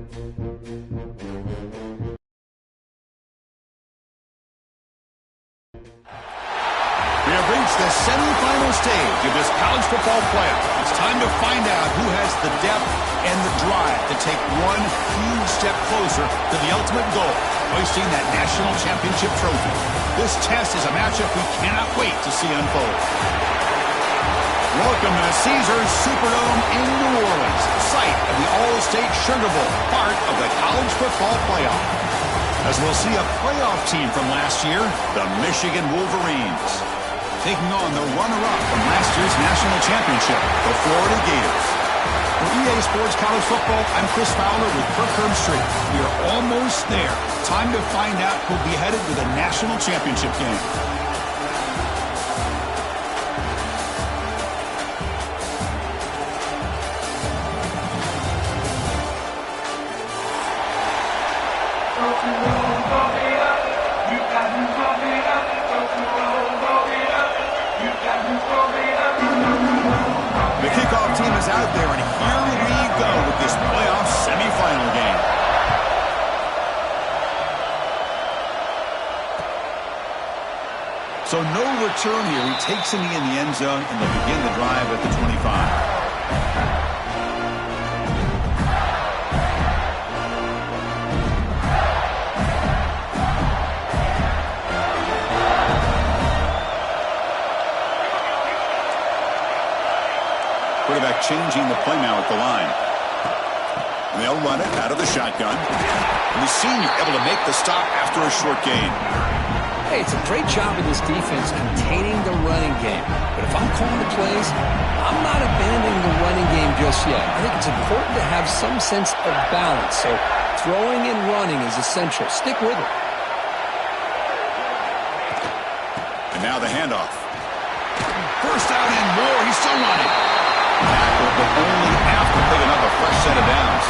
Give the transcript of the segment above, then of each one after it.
We have reached the semifinal stage of this college football playoff. It's time to find out who has the depth and the drive to take one huge step closer to the ultimate goal, hoisting that national championship trophy. This test is a matchup we cannot wait to see unfold. Welcome to the Caesars Superdome in New Orleans, site of the All-State Sugar Bowl, part of the college football playoff. As we'll see a playoff team from last year, the Michigan Wolverines, taking on the runner-up from last year's national championship, the Florida Gators. For EA Sports College Football, I'm Chris Fowler with Kirk Herbstreit. We are almost there. Time to find out who'll be headed to the national championship game. The kickoff team is out there, and here we go with this playoff semifinal game. So no return here. He takes in the end zone, and they'll begin the drive at the 25. Quarterback changing the play now at the line. And they'll run it out of the shotgun. And the senior able to make the stop after a short gain. Hey, it's a great job of this defense containing the running game. But if I'm calling the plays, I'm not abandoning the running game just yet. I think it's important to have some sense of balance. So throwing and running is essential. Stick with it. And now the handoff. First down and more. He's still running. Tackle, but only after picking up a fresh set of downs.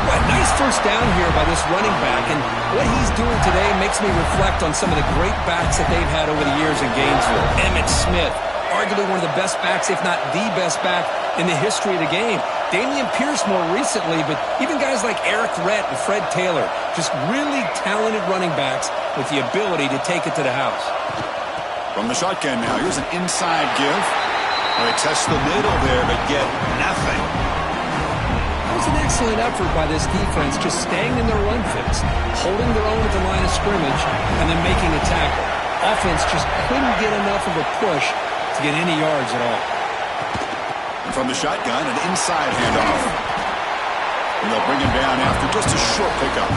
Well, nice first down here by this running back, and what he's doing today makes me reflect on some of the great backs that they've had over the years in Gainesville. Emmitt Smith, arguably one of the best backs, if not the best back in the history of the game. Dameon Pierce more recently, but even guys like Eric Rhett and Fred Taylor, just really talented running backs with the ability to take it to the house. From the shotgun now, here's an inside give. Well, they test the middle there, but get nothing. That was an excellent effort by this defense, just staying in their run fits, holding their own at the line of scrimmage, and then making a tackle. Offense just couldn't get enough of a push to get any yards at all. And from the shotgun, an inside handoff. And they'll bring him down after just a short pickup.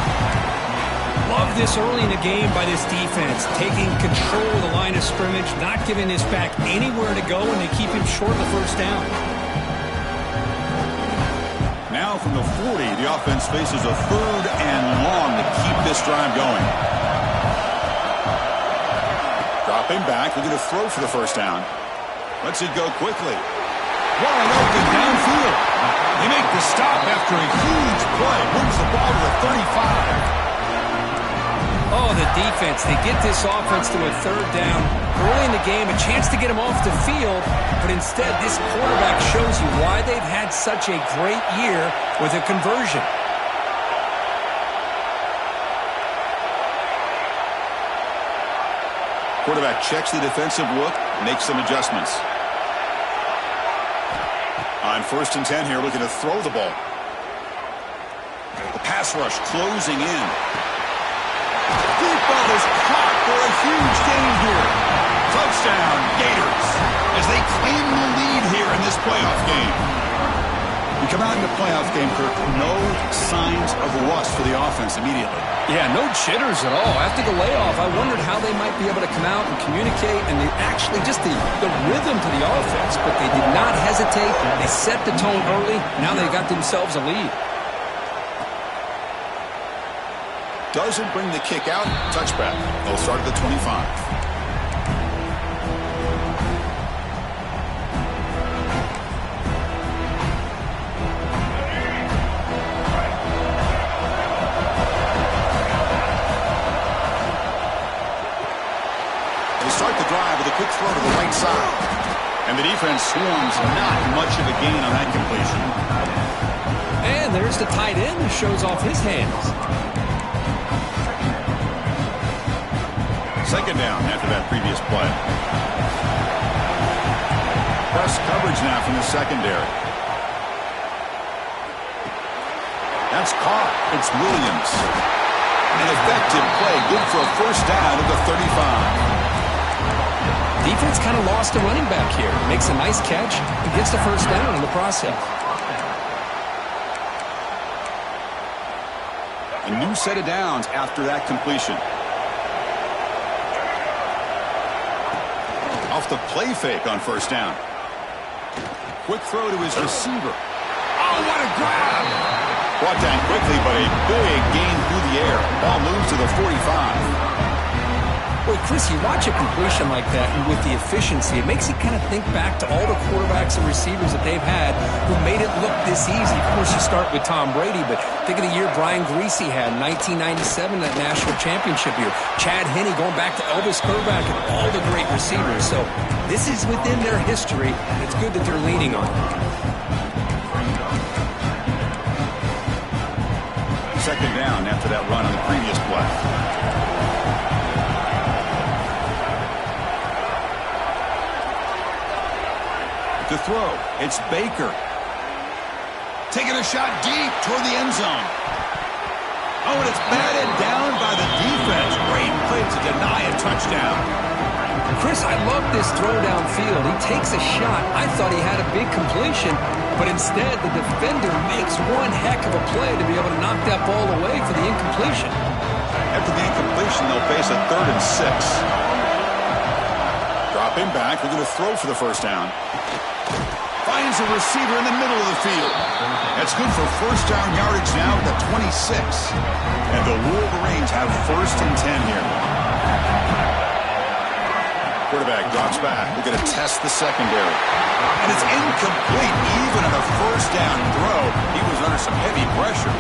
Love this early in the game by this defense, taking control of the line of scrimmage, not giving this back anywhere to go, and they keep him short of the first down. Now from the 40, the offense faces a third and long to keep this drive going. Dropping back, looking to throw for the first down. Lets it go quickly. Wide open downfield. They make the stop after a huge play. Moves the ball to the 35. Oh, the defense. They get this offense to a third down. Early in the game, a chance to get him off the field, but instead this quarterback shows you why they've had such a great year with a conversion. Quarterback checks the defensive look, makes some adjustments. On 1st and 10 here, looking to throw the ball. The pass rush closing in. Deep ball is caught for a huge gain here. Touchdown, Gators, as they claim the lead here in this playoff game. We come out in the playoff game, Kirk, no signs of rust for the offense immediately. Yeah, no jitters at all. After the layoff, I wondered how they might be able to come out and communicate, and they actually just the rhythm to the offense, but they did not hesitate. They set the tone early. Now they got themselves a lead. Doesn't bring the kick out. Touchback. They'll start at the 25. They start the drive with a quick throw to the right side. And the defense swarms not much of a gain on that completion. And there's the tight end who shows off his hands. Second down after that previous play. Press coverage now from the secondary. That's caught. It's Williams. An effective play. Good for a first down at the 35. Defense kind of lost a running back here. Makes a nice catch and gets the first down in the process. A new set of downs after that completion. Off the play fake on first down. Quick throw to his receiver. Oh, what a grab! Brought down quickly, but a big gain through the air. Ball moves to the 45. Well, Chris, you watch a completion like that, and with the efficiency, it makes you kind of think back to all the quarterbacks and receivers that they've had who made it look this easy. Of course, you start with Tom Brady, but think of the year Brian Greasy had, 1997, that national championship year. Chad Henne going back to Elvis Grbac and all the great receivers. So this is within their history, and it's good that they're leaning on it. Second down after that run on the previous play. To throw, it's Baker. Taking a shot deep toward the end zone. Oh, and it's batted down by the defense. Great play to deny a touchdown. Chris, I love this throw downfield. He takes a shot. I thought he had a big completion, but instead the defender makes one heck of a play to be able to knock that ball away for the incompletion. After the incompletion, they'll face a 3rd and 6. Dropping back, they're going to throw for the first down. Finds a receiver in the middle of the field. That's good for first down yardage now at the 26. And the Wolverines have 1st and 10 here. Quarterback drops back. We're going to test the secondary. And it's incomplete even on a first down throw. He was under some heavy pressure.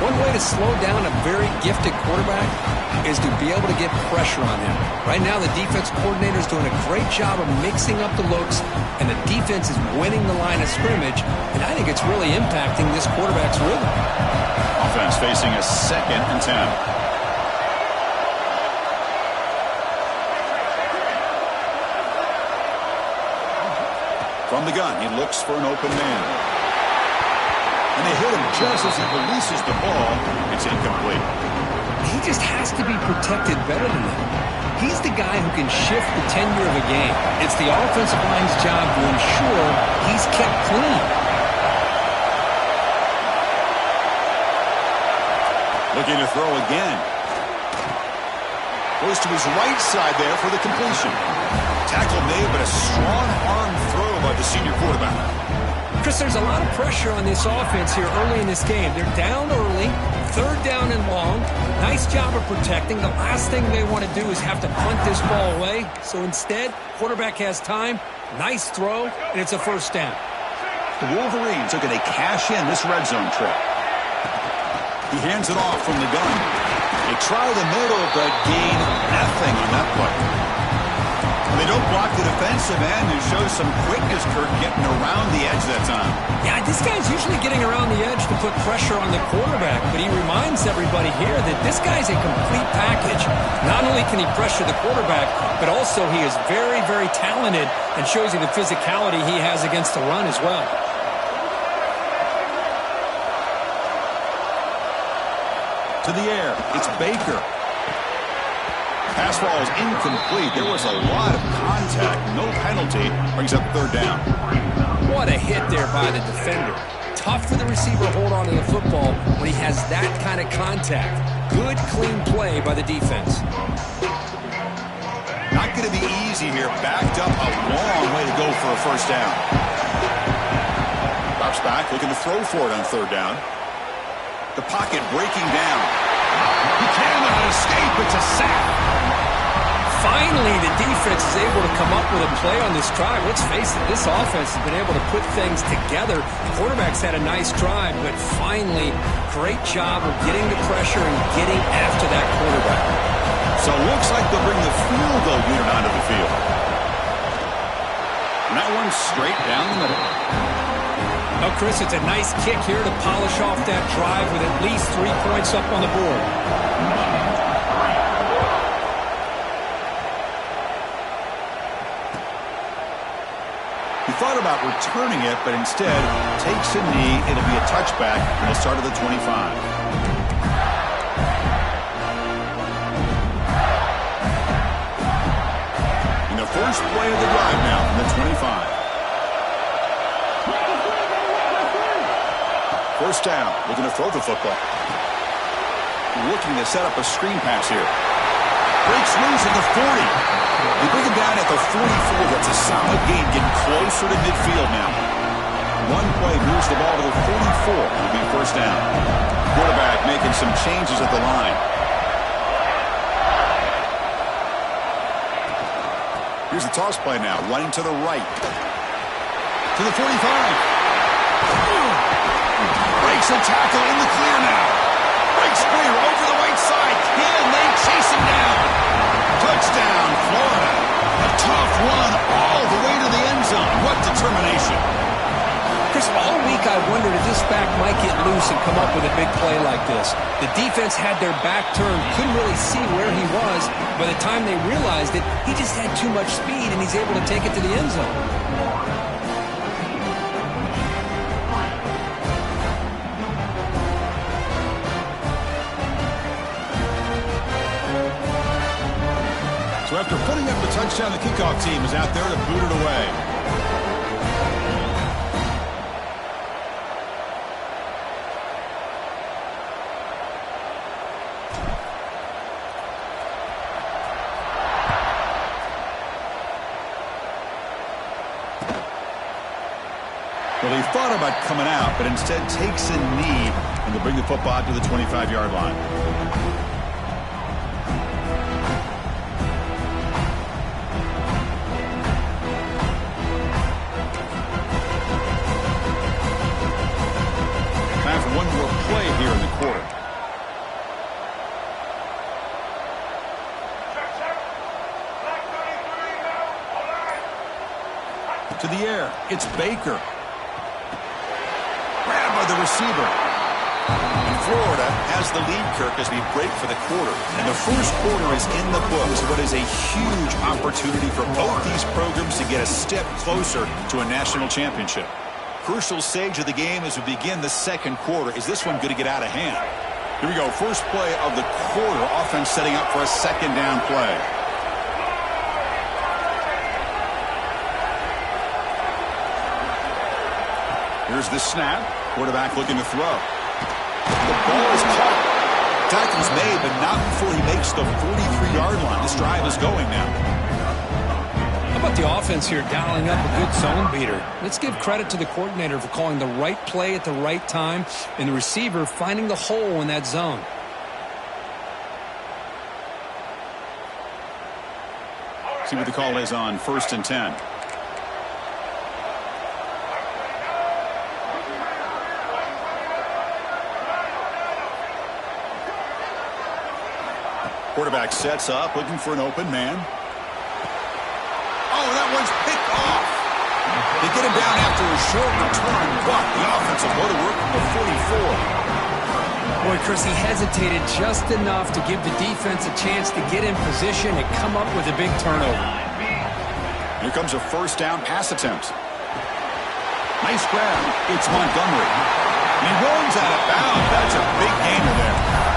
One way to slow down a very gifted quarterback is to be able to get pressure on him. Right now, the defense coordinator is doing a great job of mixing up the looks, and the defense is winning the line of scrimmage, and I think it's really impacting this quarterback's rhythm. Offense facing a 2nd and 10. From the gun, he looks for an open man. And they hit him just as he releases the ball. It's incomplete. He just has to be protected better than that. He's the guy who can shift the tenure of a game. It's the offensive line's job to ensure he's kept clean. Looking to throw again. Goes to his right side there for the completion. Tackle made, but a strong arm throw by the senior quarterback. Chris, there's a lot of pressure on this offense here early in this game. They're down early, 3rd down and long. Nice job of protecting. The last thing they want to do is have to punt this ball away. So instead, quarterback has time, nice throw, and it's a first down. The Wolverines are going to cash in this red zone trip. He hands it off from the gun. They try the middle, but gain nothing on that play. They don't block the defensive end and show some quickness, Kurt, getting around the edge that time. Yeah, this guy's usually getting around the edge to put pressure on the quarterback, but he reminds everybody here that this guy's a complete package. Not only can he pressure the quarterback, but also he is very, very talented and shows you the physicality he has against the run as well. To the air, it's Baker. Pass ball is incomplete. There was a lot of contact. No penalty. Brings up 3rd down. What a hit there by the defender. Tough for the receiver to hold on to the football when he has that kind of contact. Good, clean play by the defense. Not going to be easy here. Backed up a long way to go for a first down. Drops back, looking to throw for it on 3rd down. The pocket breaking down. He cannot escape. It's a sack. Finally, the defense is able to come up with a play on this drive. Let's face it, this offense has been able to put things together. The quarterback's had a nice drive, but finally, great job of getting the pressure and getting after that quarterback. So it looks like they'll bring the field goal unit onto the field. And that one's straight down the middle. Oh, Chris, it's a nice kick here to polish off that drive with at least 3 points up on the board. He thought about returning it, but instead takes a knee. It'll be a touchback, and he'll start at the 25. In the first play of the drive now from the 25. First down, looking to throw the football. Looking to set up a screen pass here. Breaks loose at the 40. They bring him down at the 44. That's a solid gain, getting closer to midfield now. One play moves the ball to the 44. It'll be first down. Quarterback making some changes at the line. Here's the toss play now, running to the right. To the 45. Breaks a tackle in the clear now. Breaks clear over the right side. And they chase him down. Touchdown, Florida. A tough run all the way to the end zone. What determination. Chris, all week I wondered if this back might get loose and come up with a big play like this. The defense had their back turned, couldn't really see where he was. By the time they realized it, he just had too much speed, and he's able to take it to the end zone. So after putting up the touchdown, the kickoff team is out there to boot it away. Well, he thought about coming out, but instead takes a knee and will bring the football out to the 25-yard line. Time for one more play here in the quarter. To the air, it's Baker. Grabbed by the receiver. And Florida has the lead, Kirk, as we break for the quarter. And the first quarter is in the books. What is a huge opportunity for both these programs to get a step closer to a national championship. Crucial stage of the game as we begin the second quarter. Is this one going to get out of hand? Here we go. First play of the quarter. Offense setting up for a second down play. Here's the snap. Quarterback looking to throw. The ball is caught. Tackle's made, but not before he makes the 43-yard line. This drive is going now. How about the offense here dialing up a good zone beater? Let's give credit to the coordinator for calling the right play at the right time and the receiver finding the hole in that zone. See what the call is on 1st and 10. Quarterback sets up, looking for an open man. Oh, that one's picked off. They get him down after a short return, but the offense will go to work from the 44. Boy, Chris, he hesitated just enough to give the defense a chance to get in position and come up with a big turnover. Here comes a first down pass attempt. Nice grab. It's Montgomery. He runs out of bounds. That's a big gainer there.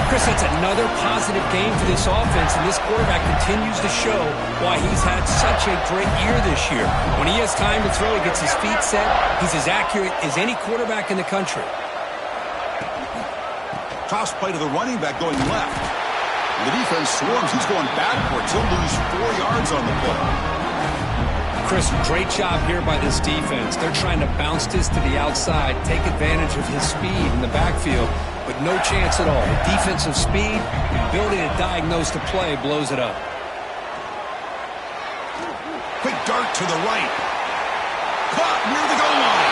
Chris, it's another positive game for this offense, and this quarterback continues to show why he's had such a great year this year. When he has time to throw, he gets his feet set. He's as accurate as any quarterback in the country. Toss play to the running back going left. The defense swarms. He's going backwards. He'll lose 4 yards on the play. Chris, great job here by this defense. They're trying to bounce this to the outside, take advantage of his speed in the backfield, but no chance at all. The defensive speed, the ability to diagnose the play blows it up. Quick dart to the right. Caught near the goal line.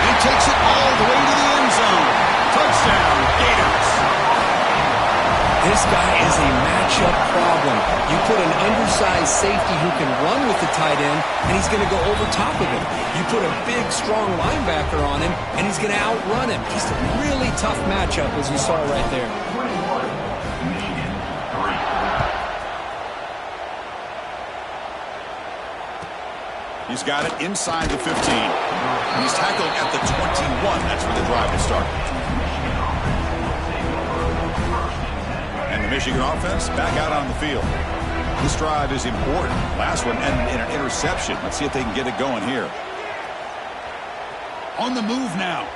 He takes it all the way to the end zone. Touchdown, Gators. This This guy is a matchup problem. You put an undersized safety who can run with the tight end, and he's going to go over top of him. You put a big, strong linebacker on him, and he's going to outrun him. Just a really tough matchup, as you saw right there. He's got it inside the 15. He's tackled at the 21. That's where the drive will start. And the Michigan offense back out on the field. This drive is important. Last one ended in an interception. Let's see if they can get it going here. On the move now.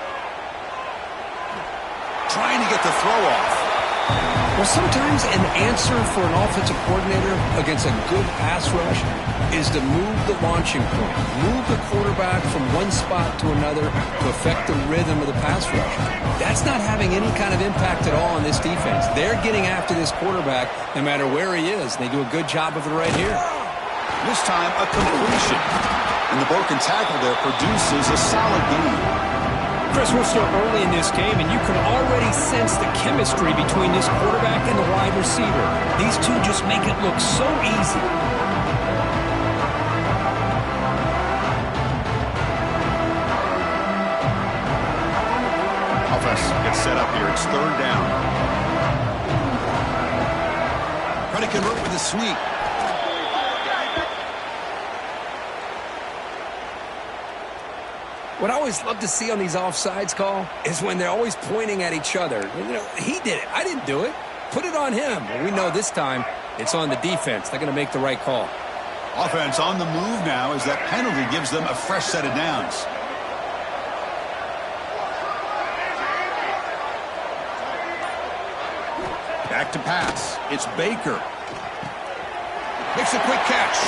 Trying to get the throw off. Well, sometimes an answer for an offensive coordinator against a good pass rush is to move the launching point, move the quarterback from one spot to another to affect the rhythm of the pass rush. That's not having any kind of impact at all on this defense. They're getting after this quarterback no matter where he is. They do a good job of it right here. This time, a completion. And the broken tackle there produces a solid gain. Chris, we're still early in this game, and you can already sense the chemistry between this quarterback and the wide receiver. These two just make it look so easy. Offense gets set up here. It's third down. Try to convert with a sweep. What I always love to see on these offsides call is when they're always pointing at each other. You know, he did it. I didn't do it. Put it on him. Well, we know this time it's on the defense. They're going to make the right call. Offense on the move now as that penalty gives them a fresh set of downs. Back to pass. It's Baker. Makes a quick catch.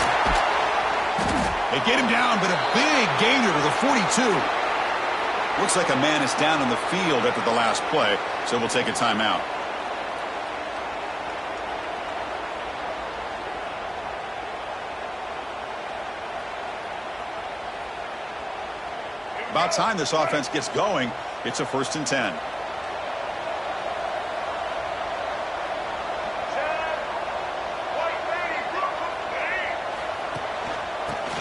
They get him down, but a big gainer to the 42. Looks like a man is down on the field after the last play, so we'll take a timeout. About time this offense gets going. It's a 1st and 10.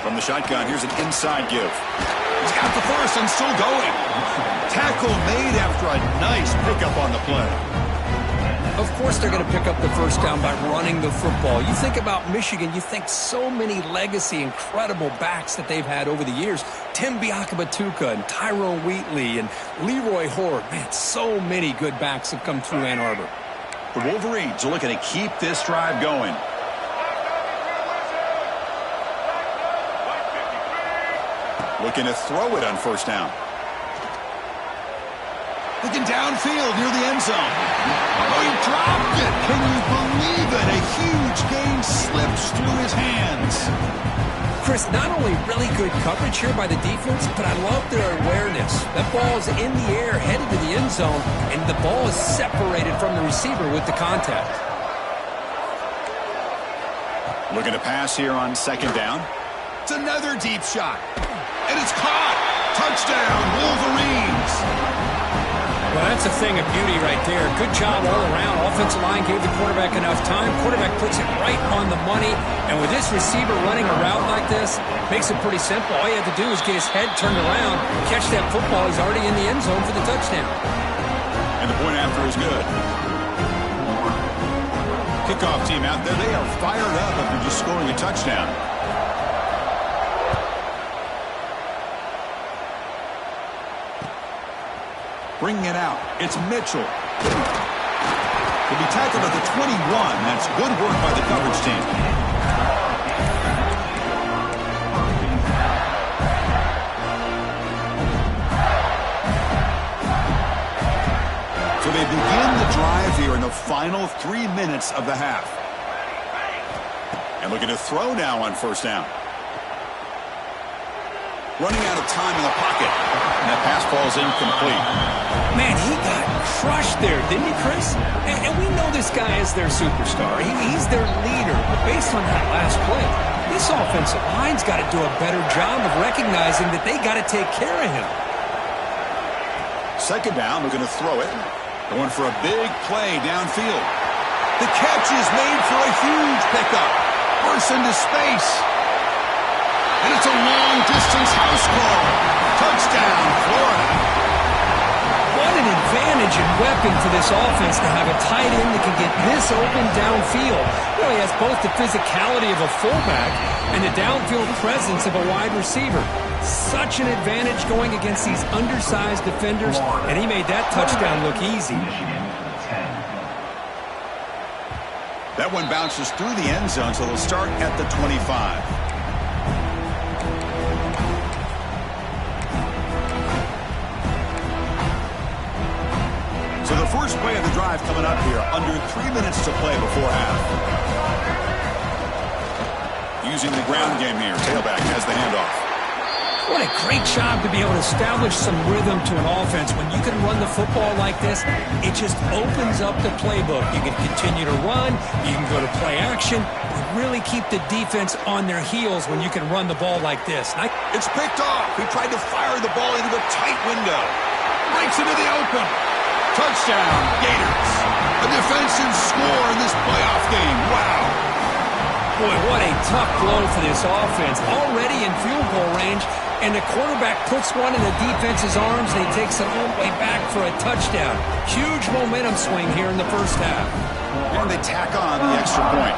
From the shotgun, here's an inside give. He's got the first and still going. Tackle made after a nice pickup on the play. Of course they're going to pick up the first down by running the football. You think about Michigan, you think so many legacy, incredible backs that they've had over the years. Tim Biakabatuka and Tyrone Wheatley and Leroy Horde. Man, so many good backs have come through Ann Arbor. The Wolverines are looking to keep this drive going. Looking to throw it on 1st down. Looking downfield near the end zone. Oh, he dropped it. Can you believe it? A huge gain slips through his hands. Chris, not only really good coverage here by the defense, but I love their awareness. That ball is in the air, headed to the end zone, and the ball is separated from the receiver with the contact. Looking to pass here on 2nd down. It's another deep shot. And it's caught. Touchdown, Wolverines. Well, that's a thing of beauty right there. Good job all around. Offensive line gave the quarterback enough time. Quarterback puts it right on the money. And with this receiver running a route like this, makes it pretty simple. All you have to do is get his head turned around, catch that football. He's already in the end zone for the touchdown. And the point after is good. Kickoff team out there, they are fired up after just scoring a touchdown. Bringing it out, it's Mitchell. He'll be tackled at the 21. That's good work by the coverage team. So they begin the drive here in the final 3 minutes of the half. And looking to throw now on 1st down. Running out of time in the pocket. And that pass ball is incomplete. Man, he got crushed there, didn't he, Chris? And we know this guy is their superstar. He's their leader. But based on that last play, this offensive line's got to do a better job of recognizing that they got to take care of him. 2nd down, looking to throw it. Going for a big play downfield. The catch is made for a huge pickup. Bursts into space. And it's a long-distance house call. Touchdown, Florida. What an advantage and weapon for this offense to have a tight end that can get this open downfield. He has both the physicality of a fullback and the downfield presence of a wide receiver. Such an advantage going against these undersized defenders, and he made that touchdown look easy. That one bounces through the end zone, so they'll start at the 25. So the first play of the drive coming up here, under 3 minutes to play before half. Using the ground game here, tailback has the handoff. What a great job to be able to establish some rhythm to an offense. When you can run the football like this, it just opens up the playbook. You can continue to run, you can go to play action, and really keep the defense on their heels when you can run the ball like this. It's picked off. He tried to fire the ball into a tight window. Breaks into the open. Touchdown, Gators. A defensive score in this playoff game. Wow. Boy, what a tough blow for this offense. Already in field goal range, and the quarterback puts one in the defense's arms, and he takes it all the way back for a touchdown. Huge momentum swing here in the first half. And they tack on the extra point.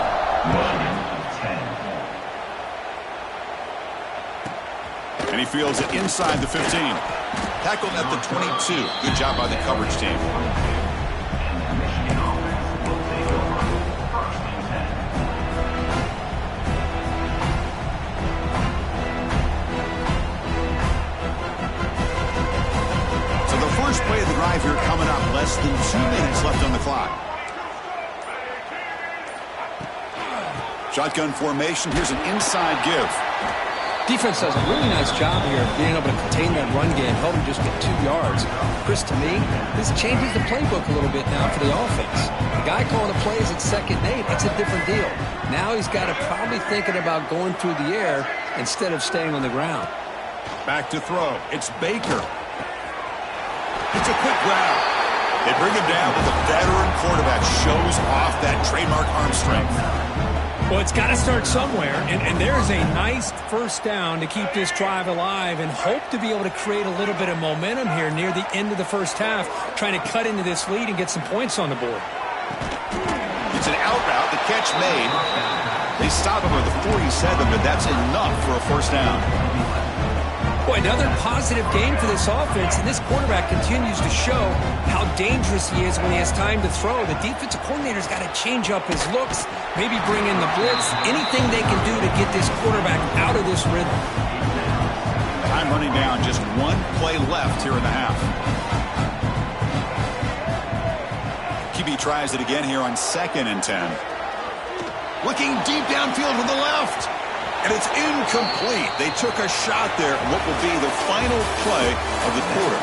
And he fields it inside the 15. Tackled at the 22. Good job by the coverage team. So the first play of the drive here coming up. Less than 2 minutes left on the clock. Shotgun formation. Here's an inside give. Defense does a really nice job here of being able to contain that run game, help him just get 2 yards. Chris, to me, this changes the playbook a little bit now for the offense. The guy calling the plays at 2nd and 8, it's a different deal. Now he's got to probably thinking about going through the air instead of staying on the ground. Back to throw. It's Baker. It's a quick grab. They bring him down, but the veteran quarterback shows off that trademark arm strength. Well, it's got to start somewhere, and there's a nice first down to keep this drive alive and hope to be able to create a little bit of momentum here near the end of the first half, trying to cut into this lead and get some points on the board. It's an out route, the catch made. They stop him at the 47, but that's enough for a first down. Boy, another positive game for this offense, and this quarterback continues to show how dangerous he is when he has time to throw. The defensive coordinator's got to change up his looks, maybe bring in the blitz, anything they can do to get this quarterback out of this rhythm. Time running down, just 1 play left here in the half. QB tries it again here on 2nd and 10. Looking deep downfield to the left. And it's incomplete. They took a shot there on what will be the final play of the quarter.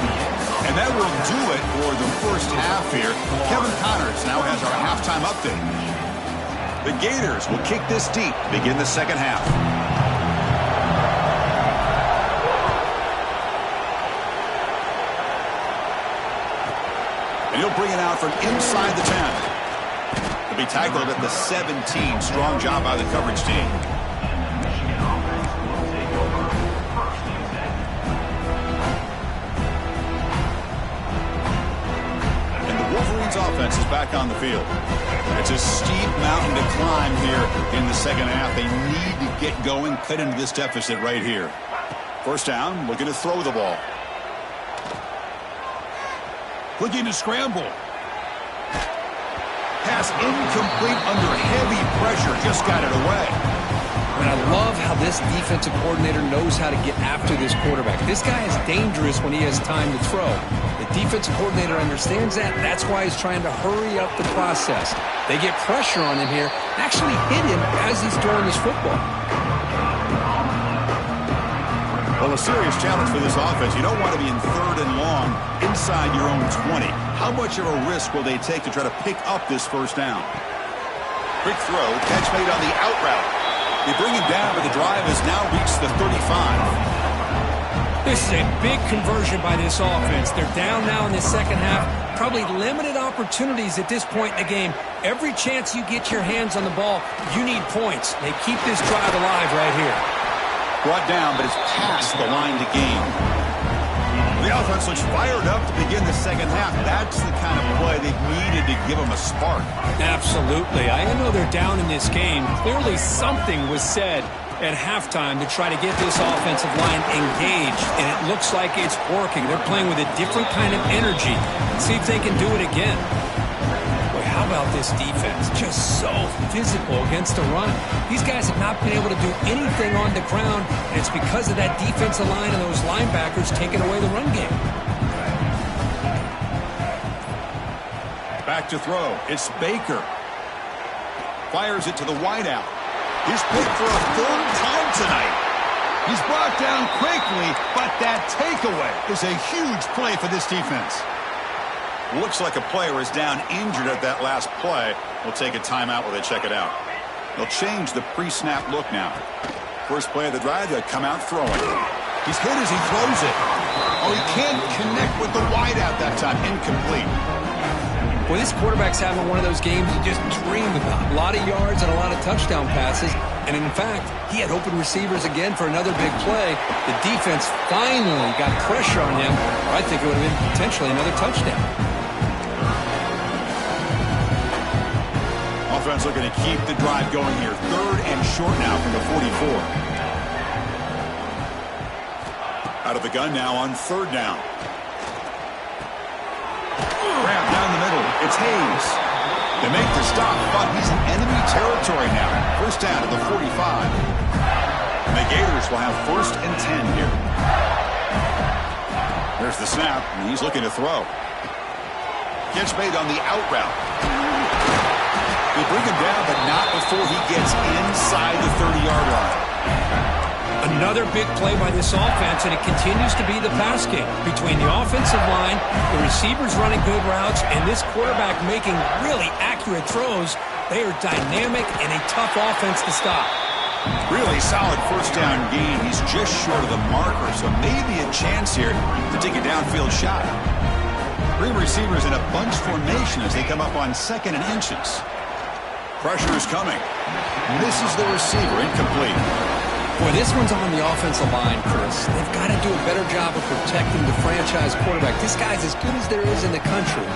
And that will do it for the first half here. Kevin Connors now has our halftime update. The Gators will kick this deep to begin the second half. And he'll bring it out from inside the 10. He'll be tackled at the 17. Strong job by the coverage team. Offense is back on the field. It's a steep mountain to climb here in the second half. They need to get going, cut into this deficit right here. First down, looking to throw the ball. Looking to scramble. Pass incomplete under heavy pressure. Just got it away. And I love how this defensive coordinator knows how to get after this quarterback. This guy is dangerous when he has time to throw. The defensive coordinator understands that. That's why he's trying to hurry up the process. They get pressure on him here, actually hit him as he's throwing this football. Well, a serious challenge for this offense. You don't want to be in 3rd and long inside your own 20. How much of a risk will they take to try to pick up this first down? Quick throw, catch made on the out route. They bring him down, but the drive has now reached the 35. This is a big conversion by this offense. They're down now in the second half. Probably limited opportunities at this point in the game. Every chance you get your hands on the ball, you need points. They keep this drive alive right here. Brought down, but it's past the line to gain. The offense looks fired up to begin the second half. That's the kind of play they've needed to give them a spark. Absolutely. I know they're down in this game. Clearly something was said at halftime to try to get this offensive line engaged, and it looks like it's working. They're playing with a different kind of energy. See if they can do it again. Boy, how about this defense? Just so physical against the run. These guys have not been able to do anything on the ground, and it's because of that defensive line and those linebackers taking away the run game. Back to throw. It's Baker. Fires it to the wideout. He's picked for a third time tonight. He's brought down quickly, but that takeaway is a huge play for this defense. Looks like a player is down injured at that last play. We'll take a timeout while they check it out. They'll change the pre-snap look now. First play of the drive, they'll come out throwing. He's hit as he throws it. Oh, he can't connect with the wideout that time. Incomplete. Well, this quarterback's having one of those games you just dream about. A lot of yards and a lot of touchdown passes. And in fact, he had open receivers again for another big play. The defense finally got pressure on him. I think it would have been potentially another touchdown. Offense looking to keep the drive going here. Third and short now from the 44. Out of the gun now on third down. Grab down the middle. It's Hayes. They make the stop, but he's in enemy territory now. First down to the 45. And the Gators will have first and 10 here. There's the snap, and he's looking to throw. Gets made on the out route. They bring him down, but not before he gets inside the 30-yard line. Another big play by this offense, and it continues to be the pass game. Between the offensive line, the receivers running good routes, and this quarterback making really accurate throws, they are dynamic and a tough offense to stop. Really solid first down gain. He's just short of the marker, so maybe a chance here to take a downfield shot. Three receivers in a bunch formation as they come up on second and inches. Pressure is coming. Misses the receiver. Incomplete. Boy, this one's on the offensive line, Chris. They've got to do a better job of protecting the franchise quarterback. This guy's as good as there is in the country,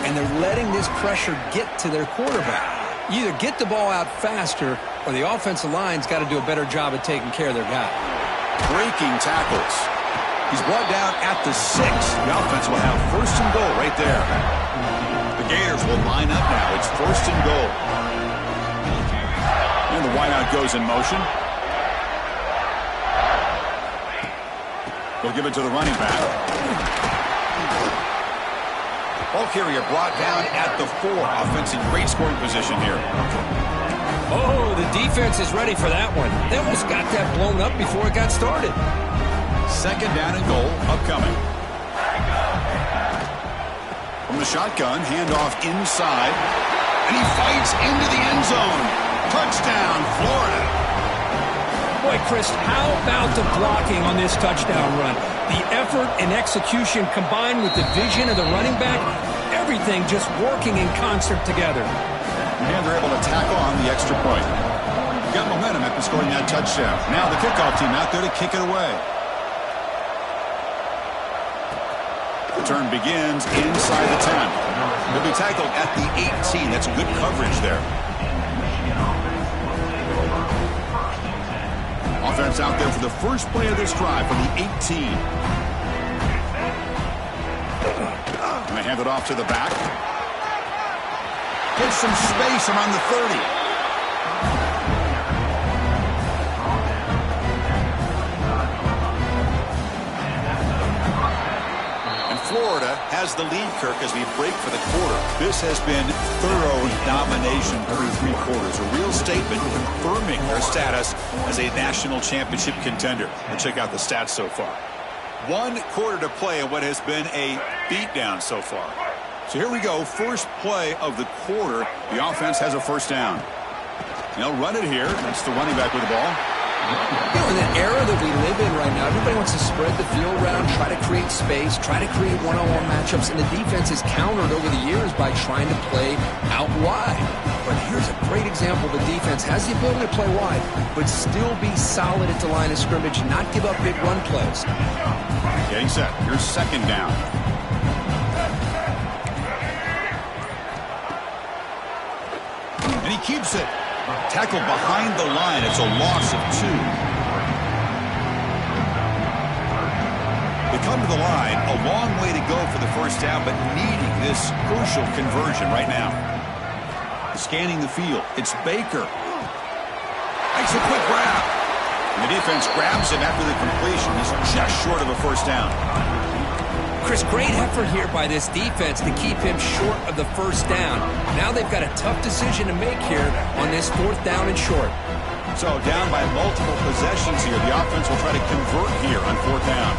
and they're letting this pressure get to their quarterback. You either get the ball out faster, or the offensive line's got to do a better job of taking care of their guy. Breaking tackles. He's brought down at the 6. The offense will have first and goal right there. The Gators will line up now. It's first and goal. And the wideout goes in motion. They'll give it to the running back. Ball carrier brought down at the 4. Offense in great scoring position here. Oh, the defense is ready for that one. They almost got that blown up before it got started. Second down and goal upcoming. From the shotgun, handoff inside. And he fights into the end zone. Touchdown, Florida. Boy, Chris, how about the blocking on this touchdown run? The effort and execution combined with the vision of the running back, everything just working in concert together. And they're able to tackle on the extra point. Got momentum after scoring that touchdown. Now the kickoff team out there to kick it away. Return begins inside the 10. He'll be tackled at the 18. That's good coverage there. Offense out there for the first play of this drive from the 18. And they hand it off to the back. Get some space around the 30. And Florida has the lead, Kirk, as we break for the quarter. This has been thorough domination through 3 quarters. A real statement confirming their status as a national championship contender. And check out the stats so far. 1 quarter to play in what has been a beatdown so far. So here we go. First play of the quarter. The offense has a first down. They'll run it here. That's the running back with the ball. You know, in the era that we live in right now, everybody wants to spread the field around, try to create space, try to create one-on-one matchups, and the defense is countered over the years by trying to play out wide. But here's a great example. The defense has the ability to play wide, but still be solid at the line of scrimmage, not give up big run plays. Getting set. Here's second down. And he keeps it. Tackled behind the line. It's a loss of 2. They come to the line. A long way to go for the first down, but needing this crucial conversion right now. Scanning the field. It's Baker. Makes a quick grab. And the defense grabs him after the completion. He's just short of a first down. Chris, great effort here by this defense to keep him short of the first down. Now they've got a tough decision to make here on this 4th down and short. So down by multiple possessions here. The offense will try to convert here on 4th down.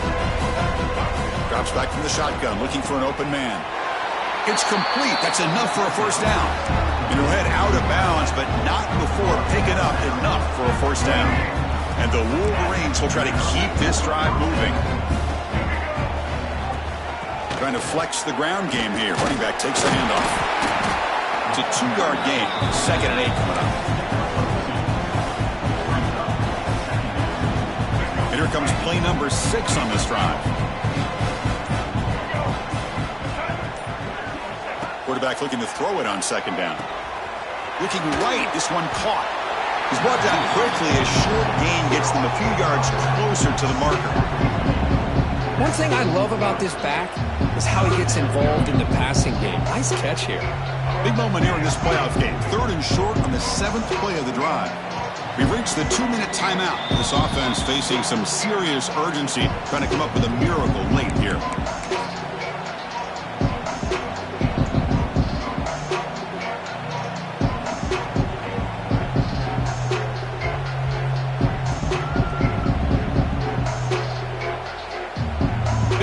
Drops back from the shotgun, looking for an open man. It's complete. That's enough for a first down. And he'll head out of bounds, but not before picking up enough for a first down. And the Wolverines will try to keep this drive moving. Trying to flex the ground game here. Running back takes the handoff. It's a 2-yard gain. 2nd and 8 coming up. And here comes play number 6 on this drive. Quarterback looking to throw it on 2nd down. Looking right. This one caught. He's brought down quickly. A short gain gets them a few yards closer to the marker. One thing I love about this back is how he gets involved in the passing game. Nice catch here. Big moment here in this playoff game. 3rd and short on the 7th play of the drive. We've reached the 2-minute timeout. This offense facing some serious urgency, trying to come up with a miracle late here.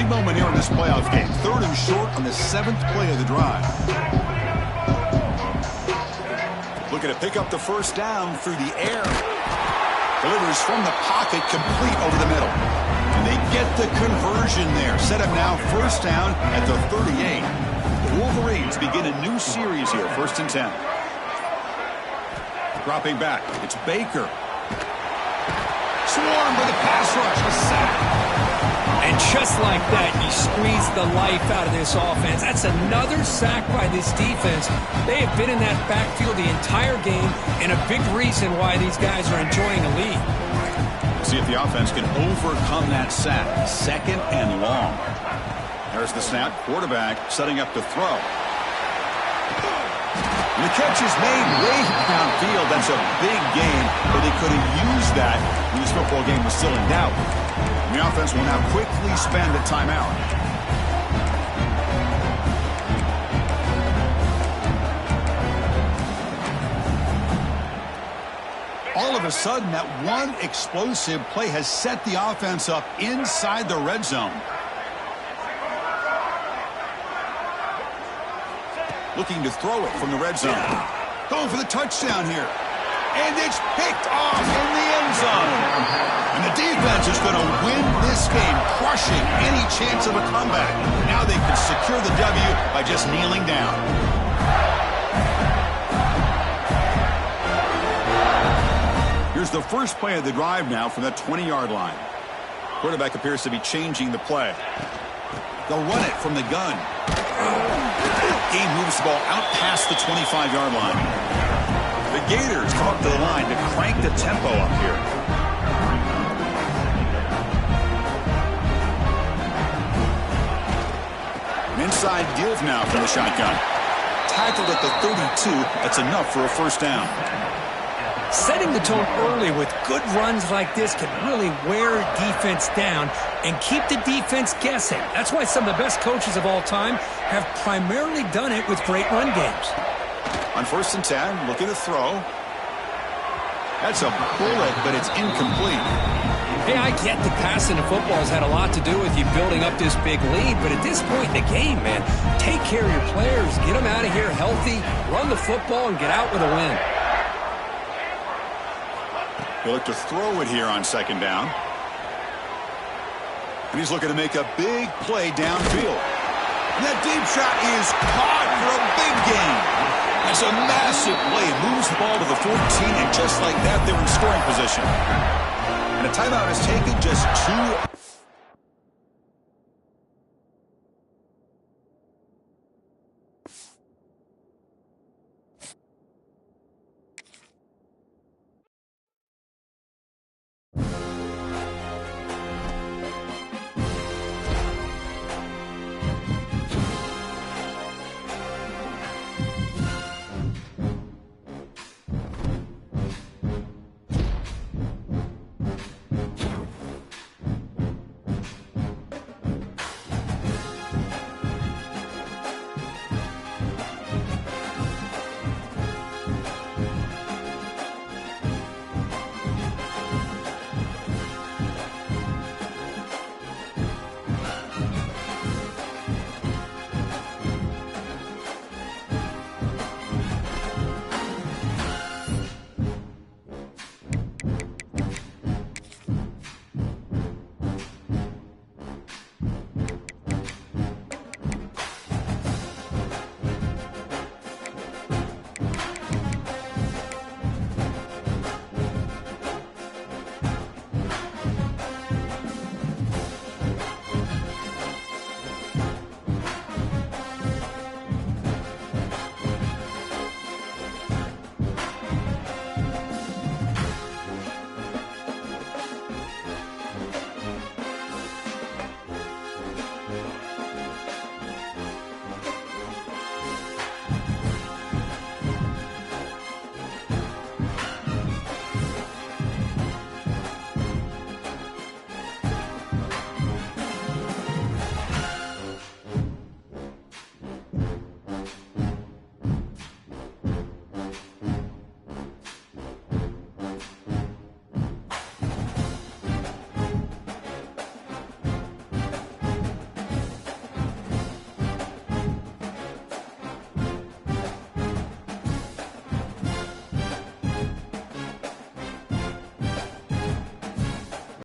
Moment here in this playoff game. 3rd and short on the 7th play of the drive. Looking to pick up the first down through the air. Delivers from the pocket, complete over the middle. And they get the conversion there. Set up now, first down at the 38. The Wolverines begin a new series here, 1st and 10. Dropping back, it's Baker. Swarmed by the pass rush, a sack. And just like that, you squeeze the life out of this offense. That's another sack by this defense. They have been in that backfield the entire game, and a big reason why these guys are enjoying a lead. See if the offense can overcome that sack. 2nd and long. There's the snap. Quarterback setting up to throw. And the catch is made way downfield. That's a big gain, but they could have used that when this football game was still in doubt. The offense will now quickly spend a timeout. All of a sudden, that one explosive play has set the offense up inside the red zone. Looking to throw it from the red zone. Going for the touchdown here. And it's picked off in the end zone. And the defense is going to win this game, crushing any chance of a comeback. Now they can secure the W by just kneeling down. Here's the first play of the drive now from that 20-yard line. Quarterback appears to be changing the play. They'll run it from the gun. He moves the ball out past the 25-yard line. The Gators come up to the line to crank the tempo up here. An inside give now from the shotgun. Tackled at the 32. That's enough for a first down. Setting the tone early with good runs like this can really wear defense down and keep the defense guessing. That's why some of the best coaches of all time have primarily done it with great run games. On 1st and 10, looking to throw. That's a bullet, but it's incomplete. Hey, I get the passing of football has had a lot to do with you building up this big lead, but at this point in the game, man, take care of your players, get them out of here healthy, run the football, and get out with a win. He'll look to throw it here on second down. And he's looking to make a big play downfield. And that deep shot is caught for a big gain. That's a massive play. Moves the ball to the 14, and just like that, they're in scoring position. And a timeout is taken, just 2